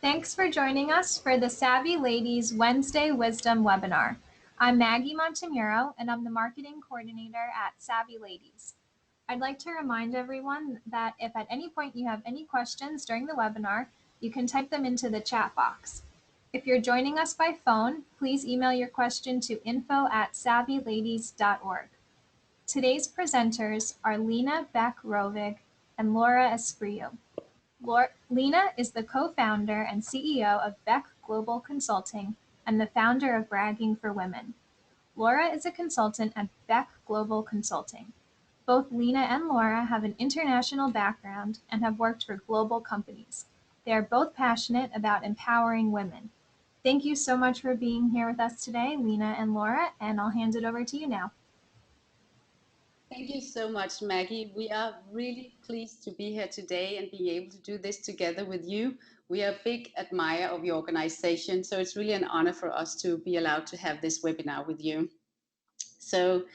Thanks for joining us for the Savvy Ladies Wednesday Wisdom webinar. I'm Maggie Montemuro, and I'm the Marketing Coordinator at Savvy Ladies. I'd like to remind everyone that if at any point you have any questions during the webinar, you can type them into the chat box. If you're joining us by phone, please email your question to info@savvyladies.org. Today's presenters are Lena, Beck, Rorvig, and Laura Espriu. Lena is the co-founder and CEO of Beck Global Consulting and the founder of Bragging for Women. Laura is a consultant at Beck Global Consulting. Both Lena and Laura have an international background and have worked for global companies. They are both passionate about empowering women. Thank you so much for being here with us today, Lena and Laura, and I'll hand it over to you now. Thank you so much, Maggie. We are really pleased to be here today and be able to do this together with you. We are a big admirer of your organization, so it's really an honor for us to be allowed to have this webinar with you. So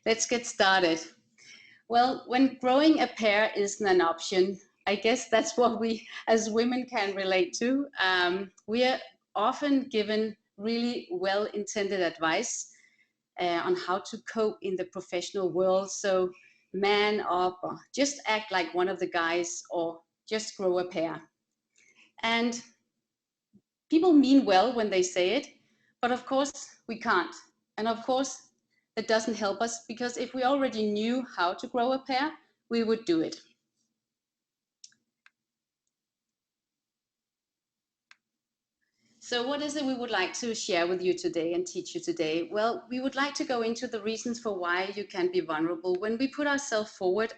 let's get started. Well, when growing a pair isn't an option, I guess that's what we as women can relate to. We are often given really well-intended advice on how to cope in the professional world. So man up, or just act like one of the guys, or just grow a pair. And people mean well when they say it, but of course we can't. And of course that doesn't help us, because if we already knew how to grow a pair, we would do it. So what is it we would like to share with you today and teach you today? Well, we would like to go into the reasons for why you can be vulnerable. When we put ourselves forward,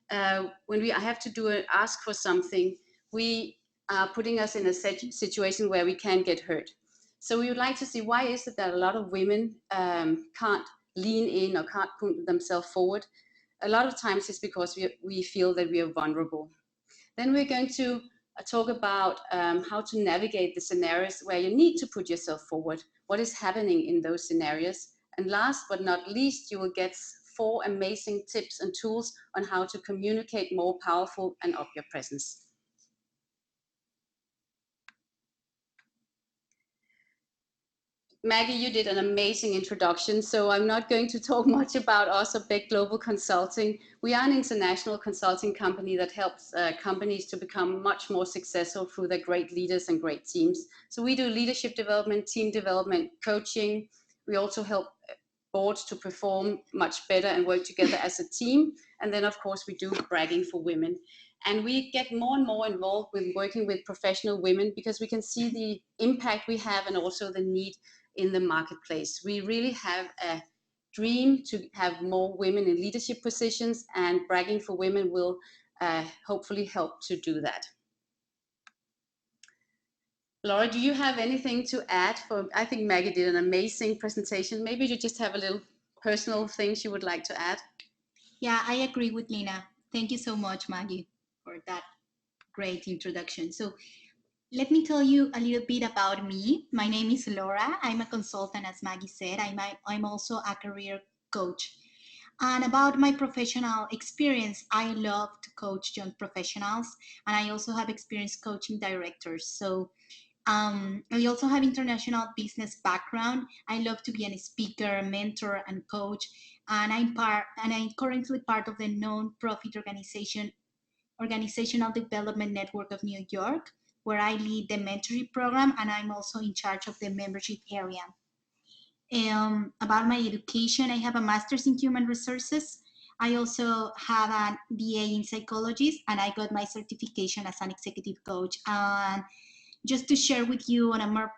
when we have to ask for something, we are putting us in a situation where we can get hurt. So we would like to see, why is it that a lot of women can't lean in or can't put themselves forward? A lot of times it's because we feel that we are vulnerable. Then we're going to talk about how to navigate the scenarios where you need to put yourself forward, what is happening in those scenarios. And last but not least, you will get 4 amazing tips and tools on how to communicate more powerful and up your presence. Maggie, you did an amazing introduction, so I'm not going to talk much about us at Beck Global Consulting. We are an international consulting company that helps companies to become much more successful through their great leaders and great teams. So we do leadership development, team development, coaching. We also help boards to perform much better and work together as a team. And then, of course, we do Bragging for Women. And we get more and more involved with working with professional women, because we can see the impact we have and also the need in the marketplace. We really have a dream to have more women in leadership positions, and Bragging for Women will hopefully help to do that. Laura, do you have anything to add? I think Maggie did an amazing presentation. Maybe you just have a little personal things you would like to add. Yeah, I agree with Lena. Thank you so much, Maggie, for that great introduction. So let me tell you a little bit about me. My name is Laura. I'm a consultant, as Maggie said. I'm also a career coach. And about my professional experience, I love to coach young professionals, and I also have experience coaching directors. So I also have international business background. I love to be a speaker, mentor, and coach. And I'm currently part of the non-profit Organizational Development Network of New York, where I lead the mentoring program, and I'm also in charge of the membership area. About my education, I have a master's in human resources. I also have an BA in psychology, and I got my certification as an executive coach. And just to share with you on a more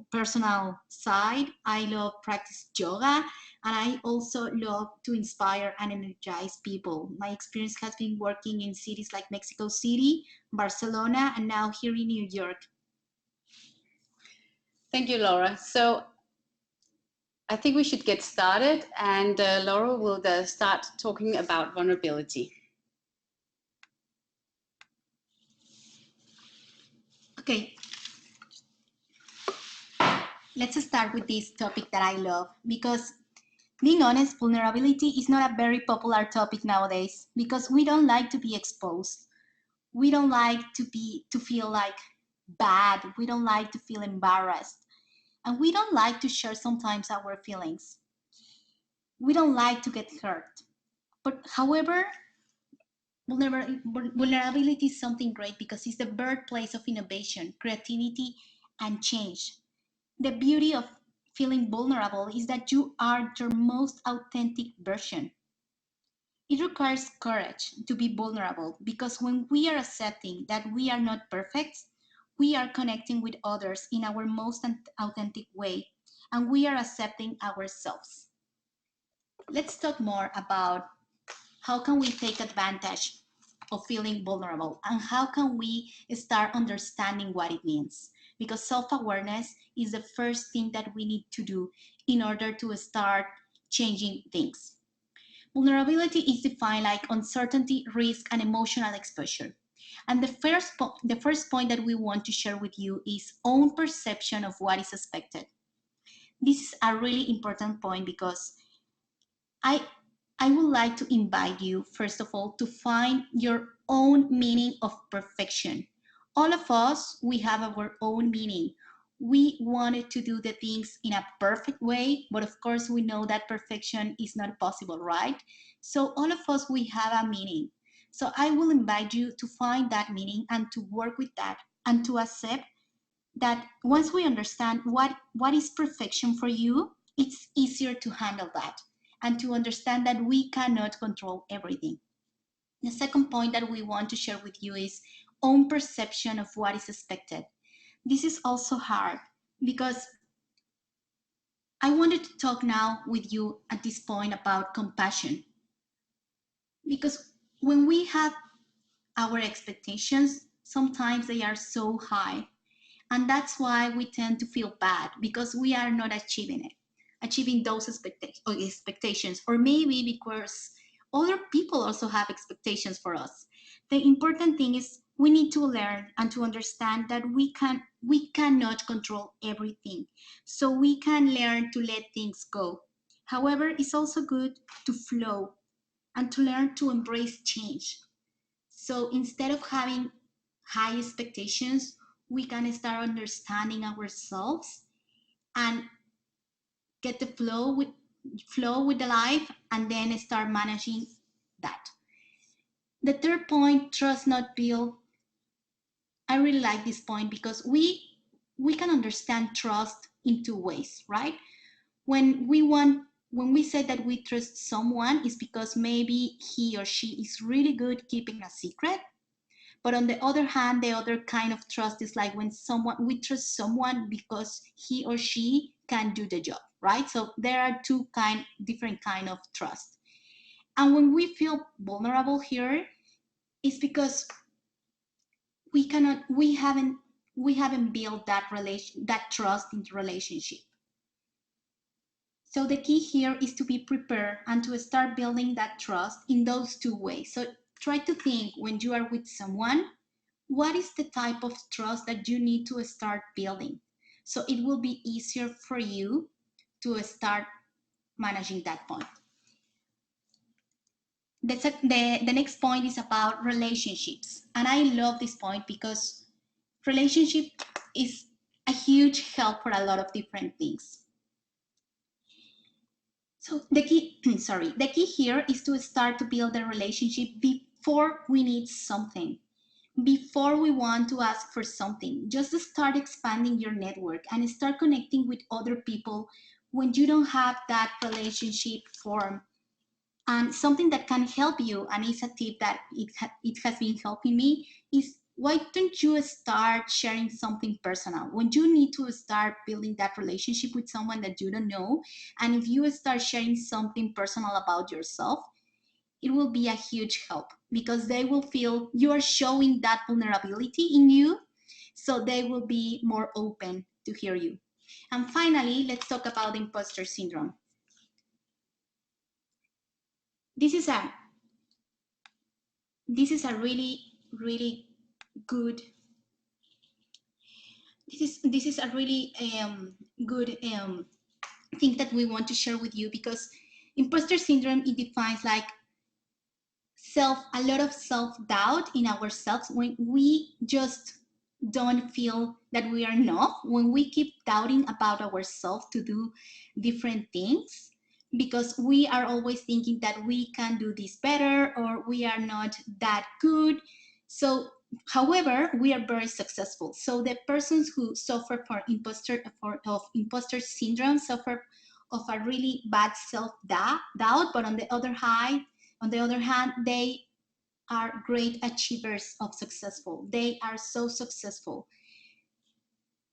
personal side, I love practice yoga, and I also love to inspire and energize people. My experience has been working in cities like Mexico City, Barcelona, and now here in New York. Thank you, Laura. So I think we should get started, and Laura will start talking about vulnerability. Okay. Let's start with this topic that I love, because being honest, vulnerability is not a very popular topic nowadays, because we don't like to be exposed. We don't like to feel like bad. We don't like to feel embarrassed. And we don't like to share sometimes our feelings. We don't like to get hurt. But however, vulnerability is something great because it's the birthplace of innovation, creativity, and change. The beauty of feeling vulnerable is that you are your most authentic version. It requires courage to be vulnerable because when we are accepting that we are not perfect, we are connecting with others in our most authentic way and we are accepting ourselves. Let's talk more about how can we take advantage of feeling vulnerable and how can we start understanding what it means, because self-awareness is the first thing that we need to do in order to start changing things. Vulnerability is defined like uncertainty, risk, and emotional exposure. And the first point that we want to share with you is own perception of what is expected. This is a really important point because I I would like to invite you, first of all, to find your own meaning of perfection. All of us, we have our own meaning. We wanted to do the things in a perfect way, but of course, we know that perfection is not possible, right? So, all of us, we have a meaning. So, I will invite you to find that meaning and to work with that and to accept that once we understand what is perfection for you, it's easier to handle that and to understand that we cannot control everything. The second point that we want to share with you is own perception of what is expected. This is also hard because I wanted to talk now with you at this point about compassion, because when we have our expectations, sometimes they are so high. And that's why we tend to feel bad because we are not achieving those expectations, or maybe because other people also have expectations for us. The important thing is we need to learn and to understand that we cannot control everything. So we can learn to let things go. However, it's also good to flow and to learn to embrace change. So instead of having high expectations, we can start understanding ourselves and get the flow with the life and then start managing that. The third point, trust not build. I really like this point because we can understand trust in two ways, right? When we say that we trust someone is because maybe he or she is really good keeping a secret. But on the other hand, the other kind of trust is like when we trust someone because he or she can do the job, right? So there are different kind of trust. And when we feel vulnerable here, it's because we haven't built that trust in the relationship. So the key here is to be prepared and to start building that trust in those two ways. So try to think when you are with someone, what is the type of trust that you need to start building? So it will be easier for you to start managing that point. The next point is about relationships. And I love this point because relationship is a huge help for a lot of different things. So the key, the key here is to start to build a relationship before we need something. Before we want to ask for something, just start expanding your network and start connecting with other people when you don't have that relationship form. And something that can help you, and it's a tip that it has been helping me, is why don't you start sharing something personal when you need to start building that relationship with someone that you don't know? And if you start sharing something personal about yourself, it will be a huge help because they will feel you are showing that vulnerability in you, so they will be more open to hear you. And finally, let's talk about imposter syndrome. This is a really, really good. This is a really good thing that we want to share with you, because imposter syndrome, it defines like a lot of self-doubt in ourselves when we just don't feel that we are enough, when we keep doubting about ourselves to do different things, because we are always thinking that we can do this better or we are not that good. So, however, we are very successful. So the persons who suffer of imposter syndrome suffer of a really bad self-doubt, but on the other hand, they are great achievers of successful. They are so successful.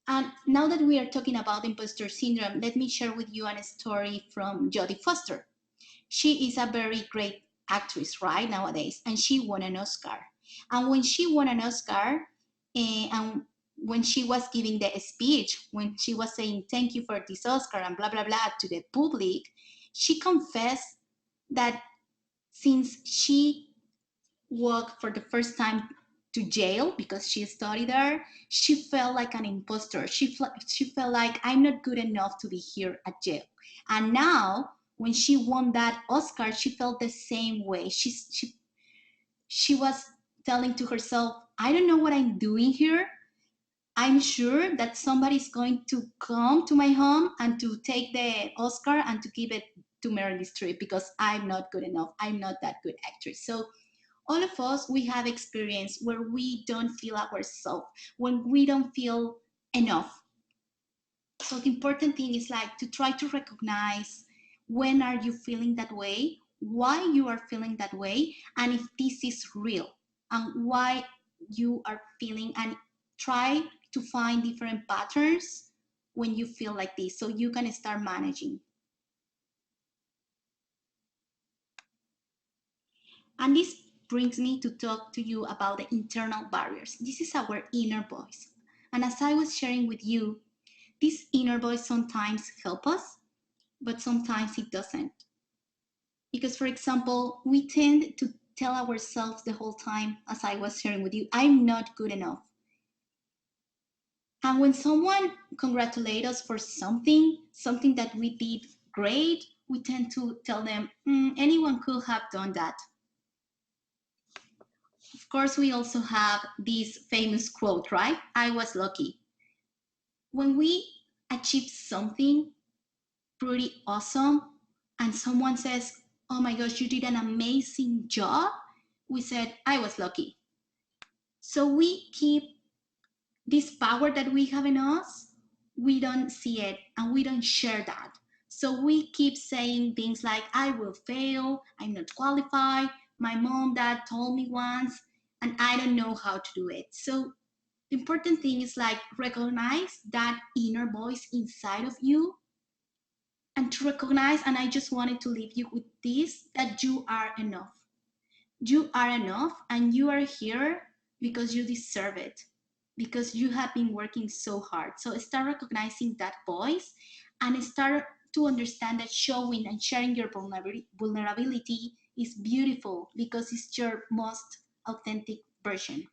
And now that we are talking about imposter syndrome, let me share with you a story from Jodie Foster. She is a very great actress right nowadays, and she won an Oscar. And when she won an Oscar, and when she was giving the speech, when she was saying thank you for this Oscar and blah blah blah to the public, she confessed that since she walked for the first time to jail because she studied there, she felt like an imposter. She felt like I'm not good enough to be here at jail. And now, when she won that Oscar, she felt the same way. She was telling to herself, I don't know what I'm doing here. I'm sure that somebody's going to come to my home and to take the Oscar and to give it to Meryl Streep because I'm not good enough. I'm not that good actress. So all of us, we have experience where we don't feel ourselves, when we don't feel enough. So the important thing is like to try to recognize when are you feeling that way, why you are feeling that way, and if this is real, and why you are feeling, and try to find different patterns when you feel like this so you can start managing. And this brings me to talk to you about the internal barriers. This is our inner voice. And as I was sharing with you, this inner voice sometimes helps us, but sometimes it doesn't. Because, for example, we tend to tell ourselves the whole time, as I was sharing with you, I'm not good enough. And when someone congratulates us for something that we did great, we tend to tell them, anyone could have done that. Of course, we also have this famous quote, right? I was lucky. When we achieve something pretty awesome and someone says, oh my gosh, you did an amazing job, we said, I was lucky. So we keep this power that we have in us, we don't see it and we don't share that. So we keep saying things like, I will fail, I'm not qualified, my mom, dad told me once, and I don't know how to do it. So the important thing is like recognize that inner voice inside of you and to recognize, and I just wanted to leave you with this, that you are enough. You are enough and you are here because you deserve it, because you have been working so hard. So start recognizing that voice and start to understand that showing and sharing your vulnerability is beautiful because it's your most authentic version.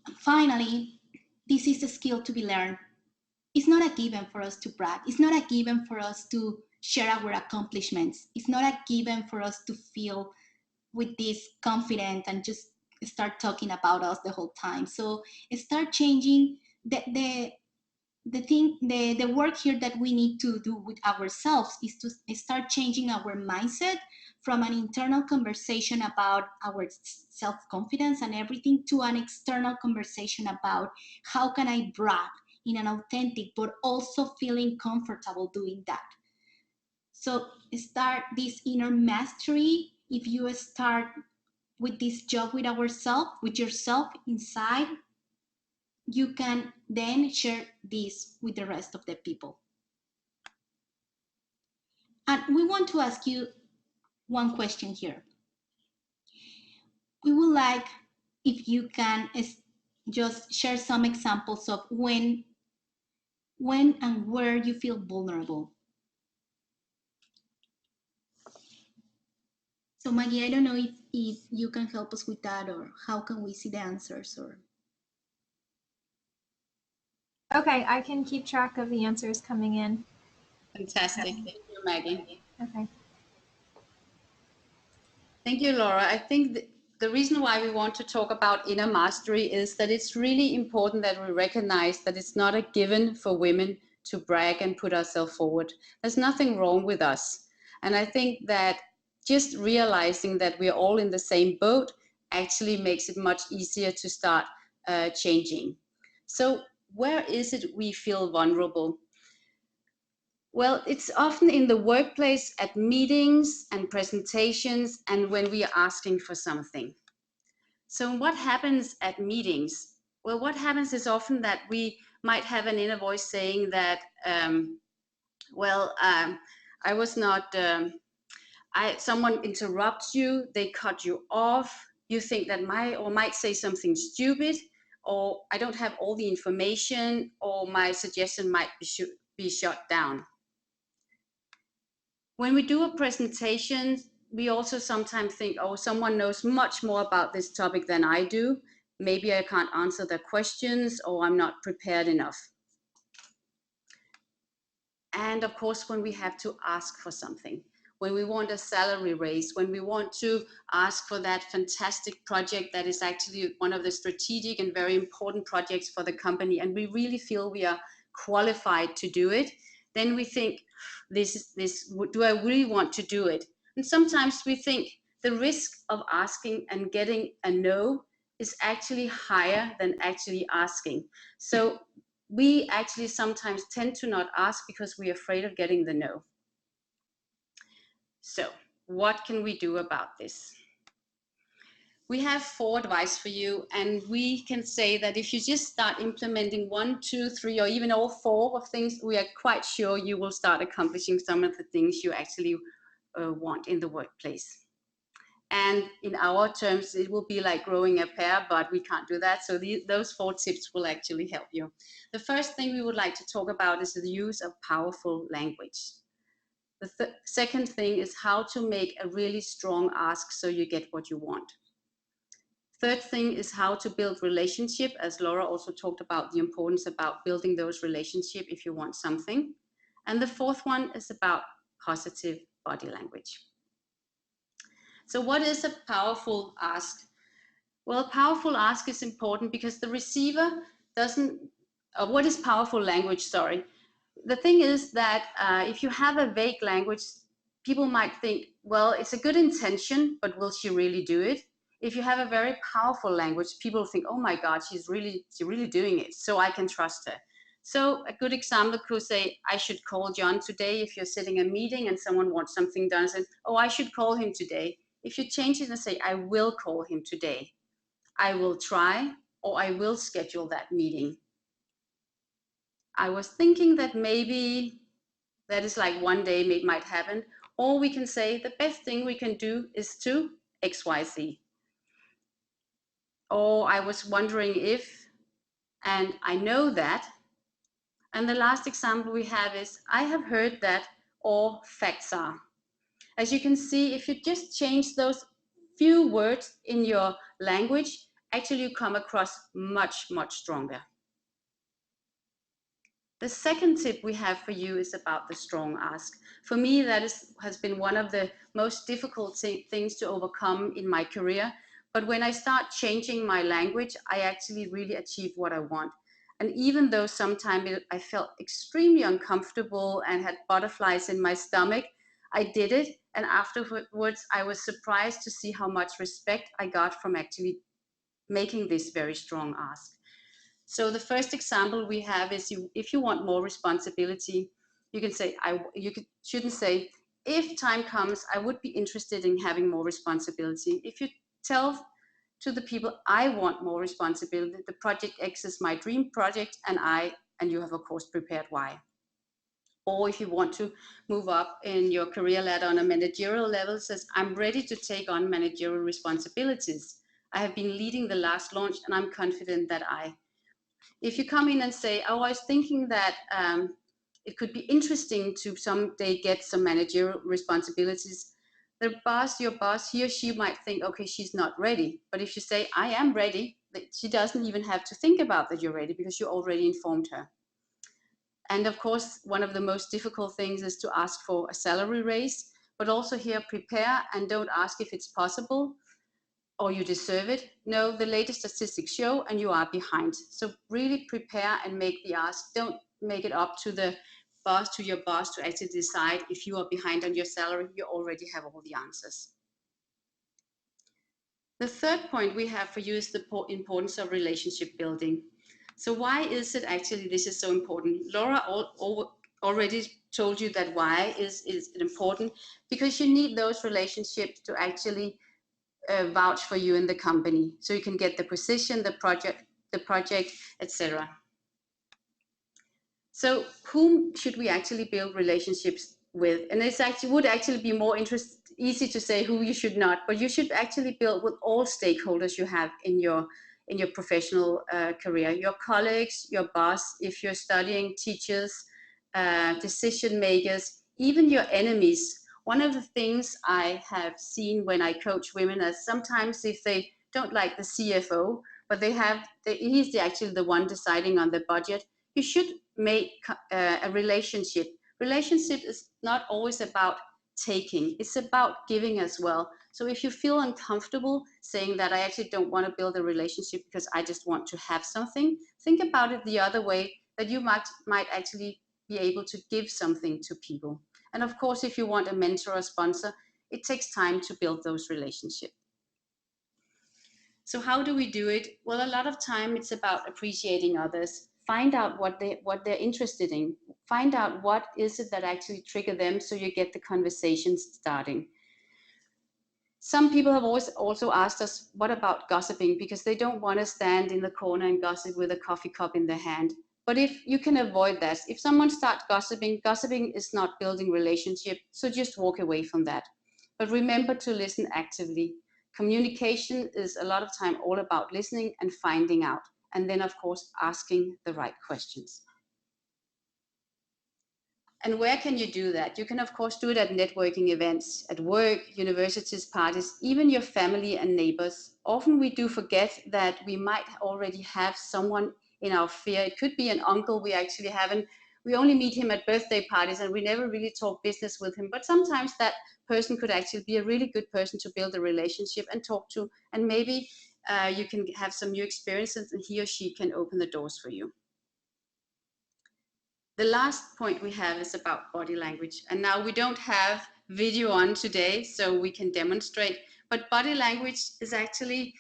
And finally, this is a skill to be learned. It's not a given for us to brag. It's not a given for us to share our accomplishments. It's not a given for us to feel with this confidence and just start talking about us the whole time. So start changing the work here that we need to do with ourselves is to start changing our mindset from an internal conversation about our self-confidence and everything to an external conversation about how can I brag in an authentic but also feeling comfortable doing that. So start this inner mastery. If you start with this job with ourselves, with yourself inside, you can then share this with the rest of the people. And we want to ask you one question here. We would like if you can just share some examples of when and where you feel vulnerable. So Maggie, I don't know if you can help us with that, or how can we see the answers, or Okay, I can keep track of the answers coming in. Fantastic. Thank you, Maggie. Okay. Thank you, Laura. I think the reason why we want to talk about inner mastery is that it's really important that we recognize that it's not a given for women to brag and put ourselves forward. There's nothing wrong with us. And I think that just realizing that we're all in the same boat actually makes it much easier to start changing. So where is it we feel vulnerable? Well, it's often in the workplace, at meetings and presentations, and when we are asking for something. So what happens at meetings? Well, what happens is often that we might have an inner voice saying that, I was not, someone interrupts you, they cut you off, you think that might say something stupid, or I don't have all the information, or my suggestion might be shut down. When we do a presentation, we also sometimes think, oh, someone knows much more about this topic than I do. Maybe I can't answer their questions, or I'm not prepared enough. And of course, when we have to ask for something, when we want a salary raise, when we want to ask for that fantastic project that is actually one of the strategic and very important projects for the company, and we really feel we are qualified to do it, then we think, do I really want to do it? And sometimes we think the risk of asking and getting a no is actually higher than actually asking. So we actually sometimes tend to not ask because we're afraid of getting the no. So what can we do about this? We have 4 advice for you, and we can say that if you just start implementing 1, 2, 3, or even all 4 of things, we are quite sure you will start accomplishing some of the things you actually want in the workplace. And in our terms, it will be like growing a pair, but we can't do that. So those 4 tips will actually help you. The first thing we would like to talk about is the use of powerful language. The second thing is how to make a really strong ask so you get what you want. Third thing is how to build relationship, as Laura also talked about the importance about building those relationships if you want something. And the fourth one is about positive body language. So what is a powerful ask? Well, a powerful ask is important because the receiver doesn't, what is powerful language, sorry. The thing is that if you have a vague language, people might think, well, it's a good intention, but will she really do it? If you have a very powerful language, people think, oh my God, she's really doing it, so I can trust her. So a good example could say, I should call John today. If you're sitting in a meeting and someone wants something done, say, oh, I should call him today. If you change it and say, I will call him today, I will try, or I will schedule that meeting. I was thinking that maybe that is like one day it might happen, or we can say the best thing we can do is to XYZ. Or I was wondering if, and I know that. And the last example we have is, I have heard that, or facts are. As you can see, if you just change those few words in your language, actually you come across much stronger. The second tip we have for you is about the strong ask. For me, that has been one of the most difficult things to overcome in my career. But when I start changing my language, I actually really achieve what I want. And even though sometimes I felt extremely uncomfortable and had butterflies in my stomach, I did it. And afterwards, I was surprised to see how much respect I got from actually making this very strong ask. So the first example we have is if you want more responsibility, you can say, shouldn't say, if time comes, I would be interested in having more responsibility. If you tell to the people, I want more responsibility, the project X is my dream project, and you have of course prepared why. Or if you want to move up in your career ladder on a managerial level, says, I'm ready to take on managerial responsibilities. I have been leading the last launch and I'm confident that if you come in and say, oh, I was thinking that it could be interesting to someday get some managerial responsibilities, your boss, he or she might think, okay, she's not ready. But if you say, I am ready, she doesn't even have to think about that you're ready because you already informed her. And of course, one of the most difficult things is to ask for a salary raise, but also here prepare and don't ask if it's possible. or you deserve it. No, the latest statistics show and you are behind. So really prepare and make the ask. Don't make it up to the boss, to your boss, to actually decide if you are behind on your salary. You already have all the answers. The third point we have for you is the importance of relationship building. So why is it actually this is so important? Laura already told you that why is important, because you need those relationships to actually vouch for you in the company, so you can get the position, the project, etc. So whom should we actually build relationships with? And it's actually would actually be more easy to say who you should not, but you should actually build with all stakeholders you have in your professional career, your colleagues, your boss, if you're studying, teachers, decision makers, even your enemies. One of the things I have seen when I coach women is sometimes if they don't like the CFO, but he's actually the one deciding on the budget, you should make a relationship. Relationship is not always about taking, it's about giving as well. So if you feel uncomfortable saying that I actually don't want to build a relationship because I just want to have something, think about it the other way, that you might actually be able to give something to people. And of course, if you want a mentor or sponsor, it takes time to build those relationships. So how do we do it? Well, a lot of time it's about appreciating others. Find out what they're interested in. Find out what is it that actually trigger them, so you get the conversations starting. Some people have always also asked us, what about gossiping? Because they don't want to stand in the corner and gossip with a coffee cup in their hand. But if you can avoid that, if someone starts gossiping is not building relationship, so just walk away from that. But remember to listen actively. Communication is a lot of time all about listening and finding out, and then of course asking the right questions. And where can you do that? You can of course do it at networking events, at work, universities, parties, even your family and neighbors. Often we do forget that we might already have someone in our sphere. It could be an uncle we actually haven't, we only meet him at birthday parties and we never really talk business with him. But sometimes that person could actually be a really good person to build a relationship and talk to. And maybe you can have some new experiences and he or she can open the doors for you. The last point we have is about body language. And now we don't have video on today, so we can demonstrate, but body language is actually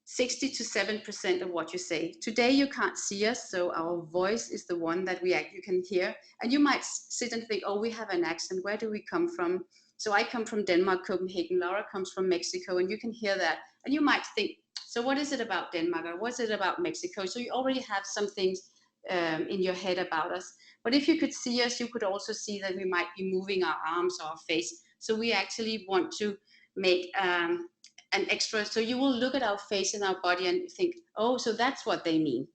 60 to 7% of what you say. Today you can't see us, so our voice is the one that you can hear. And you might sit and think, oh, we have an accent. Where do we come from? So I come from Denmark, Copenhagen. Laura comes from Mexico, and you can hear that. And you might think, so what is it about Denmark, or what's it about Mexico? So you already have some things in your head about us. But if you could see us, you could also see that we might be moving our arms or our face. So we actually want to make an extra, so you will look at our face and our body and think, oh, so that's what they mean.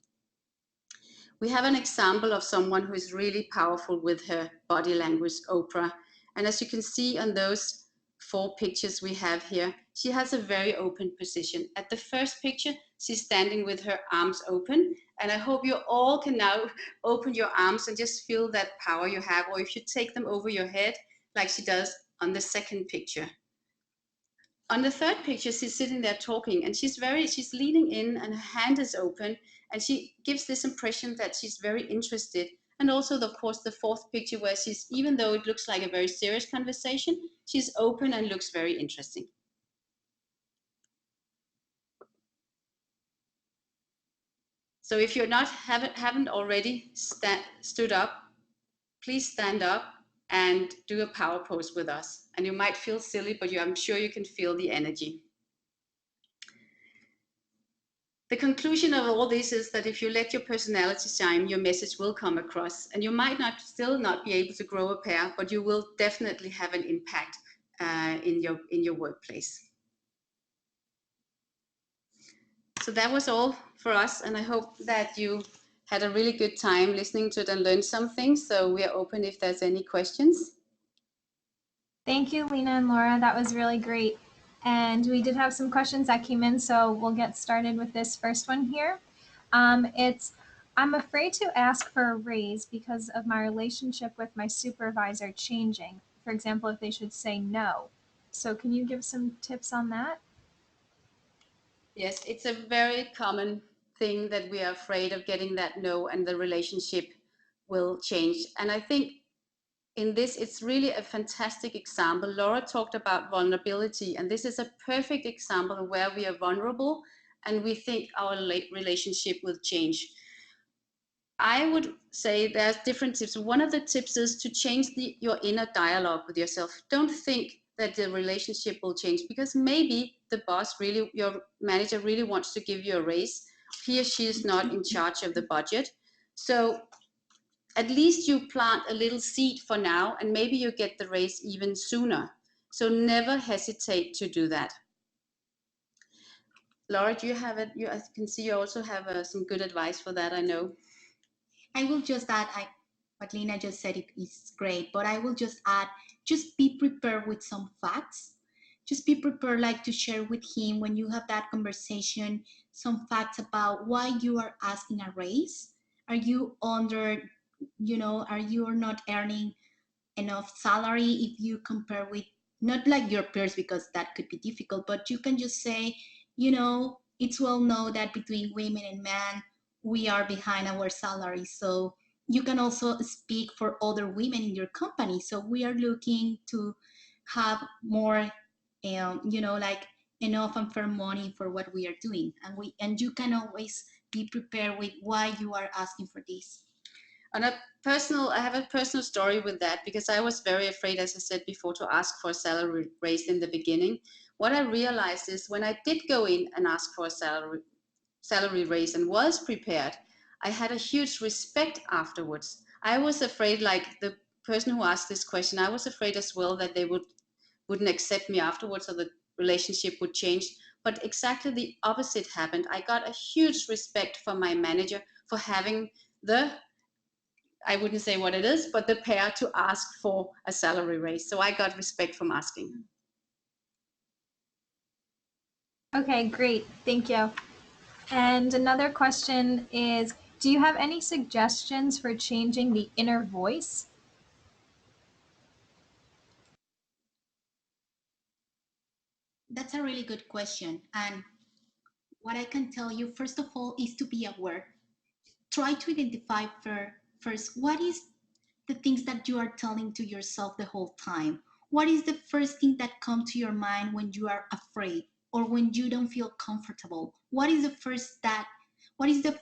We have an example of someone who is really powerful with her body language, Oprah. And as you can see on those 4 pictures we have here, she has a very open position. At the first picture, she's standing with her arms open. And I hope you all can now open your arms and just feel that power you have. Or if you take them over your head, like she does on the second picture. On the third picture, she's sitting there talking and she's leaning in and her hand is open and she gives this impression that she's very interested. And also, of course, the fourth picture where she's, even though it looks like a very serious conversation, she's open and looks very interesting. So if you're haven't already stood up, please stand up and do a power pose with us. And you might feel silly, but I'm sure you can feel the energy. The conclusion of all this is that if you let your personality shine, your message will come across, and you might still not be able to grow a pair, but you will definitely have an impact in your workplace. So that was all for us, and I hope that you had a really good time listening to it and learned something. So we are open if there's any questions. Thank you, Lena and Laura. That was really great. And we did have some questions that came in, so we'll get started with this first one here. I'm afraid to ask for a raise because of my relationship with my supervisor changing. For example, if they should say no. So can you give some tips on that? Yes, it's a very common thing that we are afraid of getting that no and the relationship will change. And I think in this, it's really a fantastic example. Laura talked about vulnerability, and this is a perfect example of where we are vulnerable and we think our relationship will change. I would say there's different tips. One of the tips is to change your inner dialogue with yourself. Don't think that the relationship will change, because maybe the boss really, your manager really wants to give you a raise. He or she is not in charge of the budget. So at least you plant a little seed for now, and maybe you get the raise even sooner. So never hesitate to do that. Laura, do you have it? I can see you also have some good advice for that, I know. I will just add, what Lena just said it is great, but I will just add, just be prepared with some facts. Just be prepared, like, to share with him when you have that conversation, some facts about why you are asking a raise. Are you under, are you not earning enough salary if you compare with, not like your peers, because that could be difficult, but you can just say, it's well known that between women and men we are behind our salary. So you can also speak for other women in your company. So we are looking to have more, like, enough and fair money for what we are doing, and you can always be prepared with why you are asking for this. I have a personal story with that, because I was very afraid, as I said before, to ask for a salary raise in the beginning. What I realized is when I did go in and ask for a salary raise and was prepared, I had a huge respect afterwards. I was afraid, like the person who asked this question, I was afraid as well that they wouldn't accept me afterwards, or the relationship would change. But exactly the opposite happened. I got a huge respect for my manager for having I wouldn't say what it is, but the pair to ask for a salary raise. So I got respect from asking. Okay, great. Thank you. And another question is, do you have any suggestions for changing the inner voice? That's a really good question. And what I can tell you, first of all, is to be aware. Try to identify first what is the things that you are telling to yourself the whole time. What is the first thing that comes to your mind when you are afraid or when you don't feel comfortable? What is the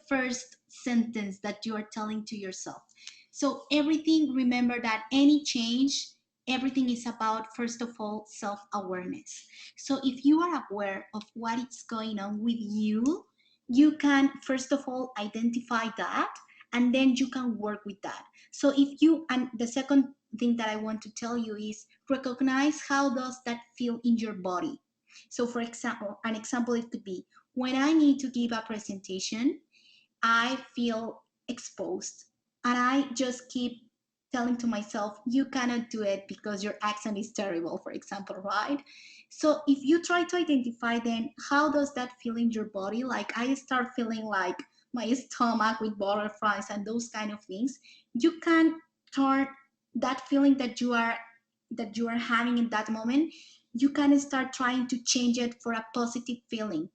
first sentence that you are telling to yourself? So everything, remember that any change, everything is about, first of all, self-awareness. So if you are aware of what is going on with you, you can first of all identify that, and then you can work with that. So if you, and the second thing that I want to tell you is recognize how does that feel in your body. So for example, an example, it could be when I need to give a presentation, I feel exposed, and I just keep telling to myself, you cannot do it because your accent is terrible, for example, right? So if you try to identify then how does that feel in your body, like I start feeling like my stomach with butterflies and those kind of things, you can turn that feeling that you are having in that moment, you can start trying to change it for a positive feeling.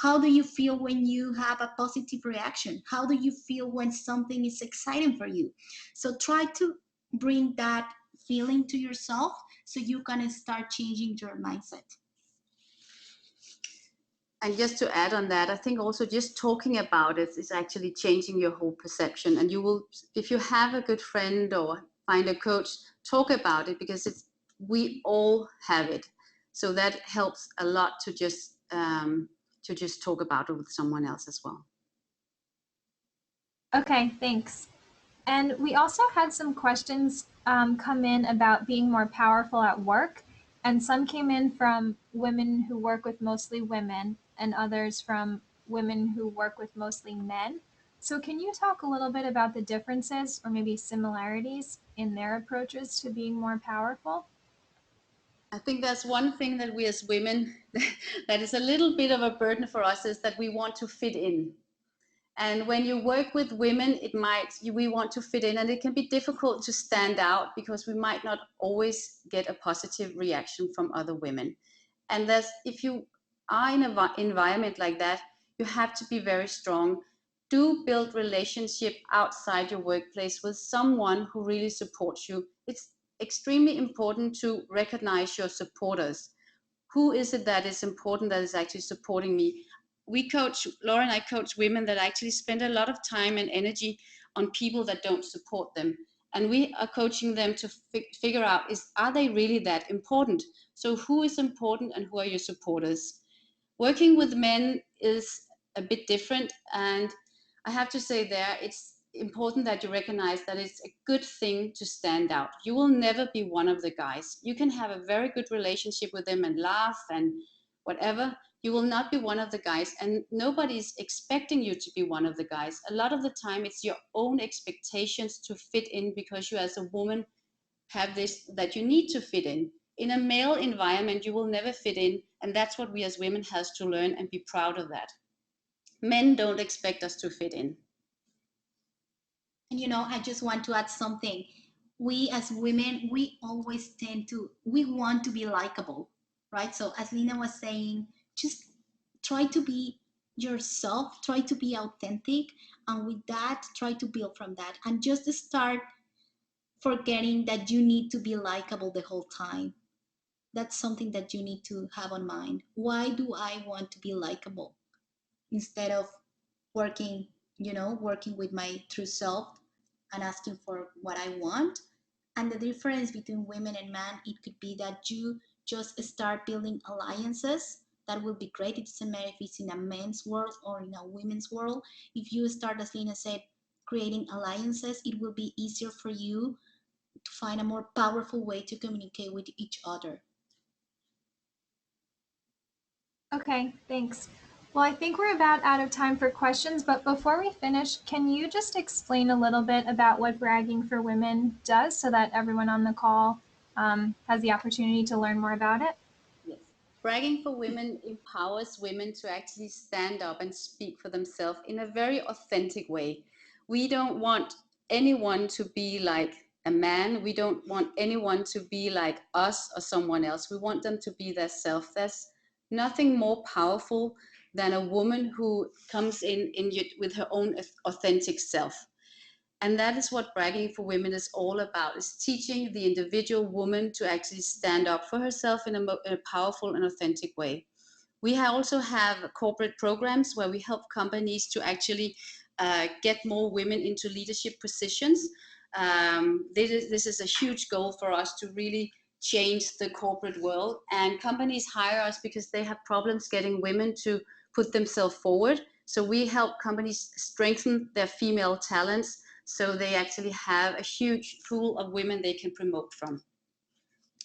How do you feel when you have a positive reaction? How do you feel when something is exciting for you? So try to bring that feeling to yourself so you can start changing your mindset. And just to add on that, I think also just talking about it is actually changing your whole perception. And you will, if you have a good friend or find a coach, talk about it, because we all have it. So that helps a lot to just talk about it with someone else as well. Okay, thanks. And we also had some questions come in about being more powerful at work. And some came in from women who work with mostly women, and others from women who work with mostly men. So, can you talk a little bit about the differences or maybe similarities in their approaches to being more powerful? I think that's one thing that we as women, that is a little bit of a burden for us, is that we want to fit in. And when you work with women, we want to fit in, and it can be difficult to stand out because we might not always get a positive reaction from other women. And if you are in an environment like that, you have to be very strong. Do build relationship outside your workplace with someone who really supports you. It's extremely important to recognize your supporters. Who is it that is important, that is actually supporting me? Laura and I coach women that actually spend a lot of time and energy on people that don't support them. And we are coaching them to figure out, are they really that important? So who is important and who are your supporters? Working with men is a bit different, and I have to say there, it's important that you recognize that it's a good thing to stand out. You will never be one of the guys. You can have a very good relationship with them and laugh and whatever. You will not be one of the guys, and nobody's expecting you to be one of the guys. A lot of the time, it's your own expectations to fit in because you, as a woman, have this that you need to fit in. In a male environment, you will never fit in, and that's what we as women has to learn and be proud of that. Men don't expect us to fit in. And I just want to add something. We as women, we always we want to be likable, right? So as Lena was saying, just try to be yourself, try to be authentic, and with that, try to build from that. And just start forgetting that you need to be likable the whole time. That's something that you need to have on mind. Why do I want to be likable? Instead of working, working with my true self and asking for what I want. And the difference between women and men, it could be that you just start building alliances. That will be great. It doesn't matter if it's in a men's world or in a women's world. If you start, as Lena said, creating alliances, it will be easier for you to find a more powerful way to communicate with each other. Okay, thanks. Well, I think we're about out of time for questions, but before we finish, can you just explain a little bit about what bragging for women does so that everyone on the call has the opportunity to learn more about it? Yes. Bragging for women empowers women to actually stand up and speak for themselves in a very authentic way. We don't want anyone to be like a man. We don't want anyone to be like us or someone else. We want them to be their self. There's nothing more powerful than a woman who comes in with her own authentic self. And that is what bragging for women is all about, is teaching the individual woman to actually stand up for herself in a powerful and authentic way. We also have corporate programs where we help companies to actually get more women into leadership positions. This is a huge goal for us to really change the corporate world. And companies hire us because they have problems getting women to put themselves forward. So we help companies strengthen their female talents so they actually have a huge pool of women they can promote from.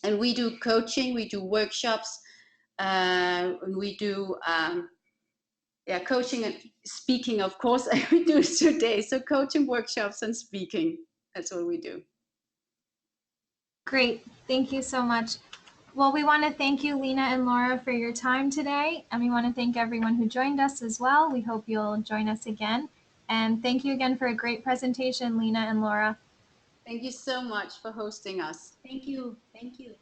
And we do coaching, we do workshops, we do coaching and speaking, of course. We do it today. So coaching, workshops, and speaking. That's what we do. Great. Thank you so much. Well, we want to thank you, Lena and Laura, for your time today. And we want to thank everyone who joined us as well. We hope you'll join us again. And thank you again for a great presentation, Lena and Laura. Thank you so much for hosting us. Thank you. Thank you.